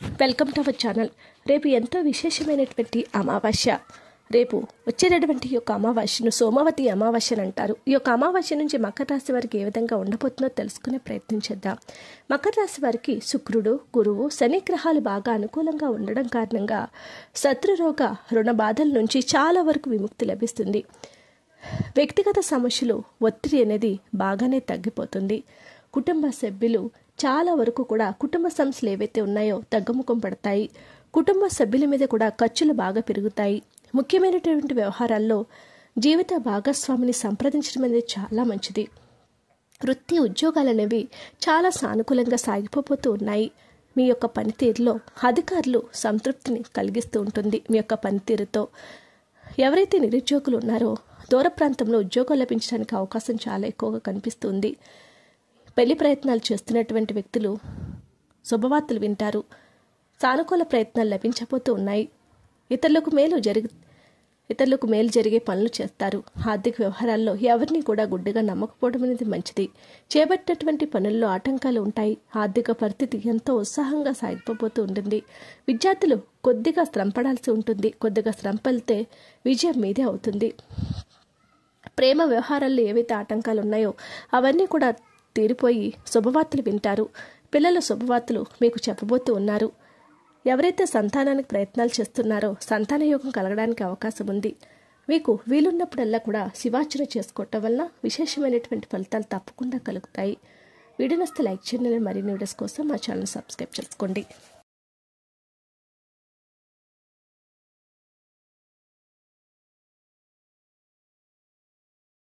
Welcome to our channel. రేపు ఎంతో విశేషమైనటువంటి అమావాస్య. రేపు వచ్చేటటువంటి ఈ యొక్క అమావాస్యను సోమవతి అమావాస్య అని అంటారు. ఈ యొక్క అమావాస్య నుంచి మకర రాశి వారికి ఏ విధంగా ఉండబోతుందో తెలుసుకునే ప్రయత్నం చేద్దాం. మకర రాశి వారికి శుక్రుడు, గురువు, శని గ్రహాలు బాగా అనుకూలంగా ఉండడం కారణంగా శత్రురోగ రుణ బాధల నుంచి చాలా వరకు విముక్తి లభిస్తుంది. వ్యక్తిగత సమస్యలు, ఒత్తిడి అనేది బాగానే తగ్గిపోతుంది. కుటుంబ సభ్యులు చాలా వరకు కూడా కుటుంబ సమస్యలు ఏవైతే ఉన్నాయో తగ్గుముఖం పడతాయి. కుటుంబ సభ్యుల మీద కూడా ఖర్చులు బాగా పెరుగుతాయి. ముఖ్యమైనటువంటి వ్యవహారాల్లో జీవిత భాగస్వామిని సంప్రదించడం అనేది చాలా మంచిది. వృత్తి ఉద్యోగాలు అనేవి చాలా సానుకూలంగా సాగిపోతూ ఉన్నాయి. మీ యొక్క పనితీరులో అధికారులు సంతృప్తిని కలిగిస్తూ ఉంటుంది. మీ యొక్క పనితీరుతో ఎవరైతే నిరుద్యోగులు ఉన్నారో దూర ప్రాంతంలో ఉద్యోగం లభించడానికి అవకాశం చాలా ఎక్కువగా కనిపిస్తుంది. పెళ్లి ప్రయత్నాలు చేస్తున్నటువంటి వ్యక్తులు శుభవార్తలు వింటారు. సానుకూల ప్రయత్నాలు లభించబోతూ ఉన్నాయి. ఇతరులకు మేలు జరిగే పనులు చేస్తారు. ఆర్థిక వ్యవహారాల్లో ఎవరిని కూడా గుడ్డిగా నమ్మకపోవడం అనేది మంచిది. చేపట్టినటువంటి పనుల్లో ఆటంకాలు ఉంటాయి. ఆర్థిక పరిస్థితి ఎంతో ఉత్సాహంగా సాగిపోతూ ఉంటుంది. విద్యార్థులు కొద్దిగా శ్రమ పడాల్సి ఉంటుంది. కొద్దిగా శ్రమ పడితే విజయం మీదే అవుతుంది. ప్రేమ వ్యవహారాల్లో ఏవైతే ఆటంకాలు ఉన్నాయో అవన్నీ కూడా తీరిపోయి శుభవార్తలు వింటారు. పిల్లల శుభవార్తలు మీకు చెప్పబోతూ ఉన్నారు. ఎవరైతే సంతానానికి ప్రయత్నాలు చేస్తున్నారో సంతాన యోగం కలగడానికి అవకాశం ఉంది. మీకు వీలున్నప్పుడల్లా కూడా శివార్చన చేసుకోవటం వల్ల విశేషమైనటువంటి ఫలితాలు తప్పకుండా కలుగుతాయి. వీడియో నచ్చితే లైక్ చేయండి. మరిన్ని వీడియోస్ కోసం మా ఛానల్ సబ్స్క్రైబ్ చేసుకోండి.